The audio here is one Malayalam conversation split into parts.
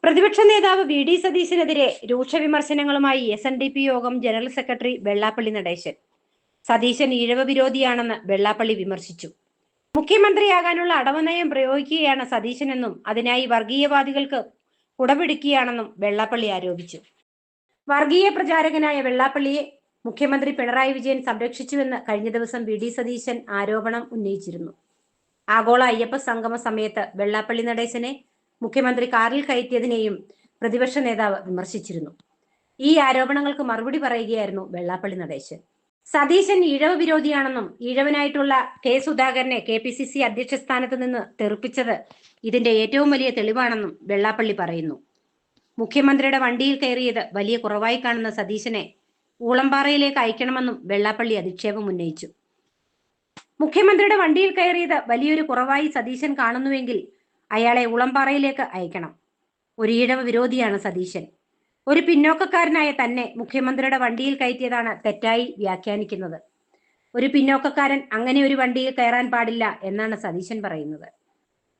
പ്രതിപക്ഷ നേതാവ് വി ഡി സതീശനെതിരെ രൂക്ഷ വിമർശനങ്ങളുമായി SNDP യോഗം ജനറൽ സെക്രട്ടറി വെള്ളാപ്പള്ളി നടേശൻ. സതീശൻ ഈഴവ വിരോധിയാണെന്ന് വെള്ളാപ്പള്ളി വിമർശിച്ചു. മുഖ്യമന്ത്രിയാകാനുള്ള അടവുനയം പ്രയോഗിക്കുകയാണ് സതീശനെന്നും അതിനായി വർഗീയവാദികൾക്ക് കുടപിടിക്കുകയാണെന്നും വെള്ളാപ്പള്ളി ആരോപിച്ചു. വർഗീയ പ്രചാരകനായ വെള്ളാപ്പള്ളിയെ മുഖ്യമന്ത്രി പിണറായി വിജയൻ സംരക്ഷിച്ചുവെന്ന് കഴിഞ്ഞ ദിവസം വി ഡി സതീശൻ ആരോപണം ഉന്നയിച്ചിരുന്നു. ആഗോള അയ്യപ്പ സംഗമ സമയത്ത് വെള്ളാപ്പള്ളി നടേശനെ മുഖ്യമന്ത്രി കാറിൽ കയറ്റിയതിനെയും പ്രതിപക്ഷ നേതാവ് വിമർശിച്ചിരുന്നു. ഈ ആരോപണങ്ങൾക്ക് മറുപടി പറയുകയായിരുന്നു വെള്ളാപ്പള്ളി നടേശൻ. സതീശൻ ഈഴവ വിരോധിയാണെന്നും ഈഴവനായിട്ടുള്ള കെ സുധാകരനെ KPCC അധ്യക്ഷ സ്ഥാനത്ത് നിന്ന് തെറിപ്പിച്ചത് ഇതിന്റെ ഏറ്റവും വലിയ തെളിവാണെന്നും വെള്ളാപ്പള്ളി പറയുന്നു. മുഖ്യമന്ത്രിയുടെ വണ്ടിയിൽ കയറിയത് വലിയ കുറവായി കാണുന്ന സതീശനെ ഊളംപാറയിലേക്ക് അയക്കണമെന്നും വെള്ളാപ്പള്ളി അധിക്ഷേപം ഉന്നയിച്ചു. മുഖ്യമന്ത്രിയുടെ വണ്ടിയിൽ കയറിയത് വലിയൊരു കുറവായി സതീശൻ കാണുന്നുവെങ്കിൽ അയാളെ ഊളംപാറയിലേക്ക് അയക്കണം. ഒരു ഈഴവ വിരോധിയാണ് സതീശൻ. ഒരു പിന്നോക്കക്കാരനായ തന്നെ മുഖ്യമന്ത്രിയുടെ വണ്ടിയിൽ കയറ്റിയതാണ് തെറ്റായി വ്യാഖ്യാനിക്കുന്നത്. ഒരു പിന്നോക്കക്കാരൻ അങ്ങനെ ഒരു വണ്ടിയിൽ കയറാൻ പാടില്ല എന്നാണ് സതീശൻ പറയുന്നത്.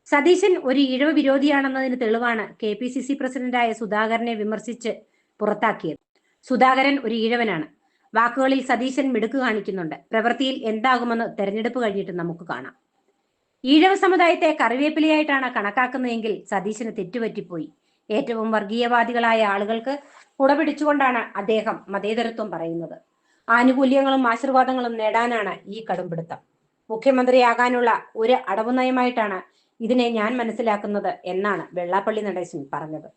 സതീശൻ ഒരു ഈഴവ വിരോധിയാണെന്നതിന് തെളിവാണ് KPCC പ്രസിഡന്റായ സുധാകരനെ വിമർശിച്ച് പുറത്താക്കിയത്. സുധാകരൻ ഒരു ഈഴവനാണ്. വാക്കുകളിൽ സതീശൻ മിടുക്ക് കാണിക്കുന്നുണ്ട്. പ്രവൃത്തിയിൽ എന്താകുമെന്ന് തെരഞ്ഞെടുപ്പ് കഴിഞ്ഞിട്ട് നമുക്ക് കാണാം. ഈഴവ സമുദായത്തെ കറിവേപ്പിലയായിട്ടാണ് കണക്കാക്കുന്നതെങ്കിൽ സതീശന് തെറ്റുപറ്റിപ്പോയി. ഏറ്റവും വർഗീയവാദികളായ ആളുകൾക്ക് കുടപിടിച്ചുകൊണ്ടാണ് അദ്ദേഹം മതേതരത്വം പറയുന്നത്. ആനുകൂല്യങ്ങളും ആശീർവാദങ്ങളും നേടാനാണ് ഈ കടുംപിടുത്തം. മുഖ്യമന്ത്രിയാകാനുള്ള ഒരു അടവുനയമായിട്ടാണ് ഇതിനെ ഞാൻ മനസ്സിലാക്കുന്നത് എന്നാണ് വെള്ളാപ്പള്ളി നടേശൻ പറഞ്ഞത്.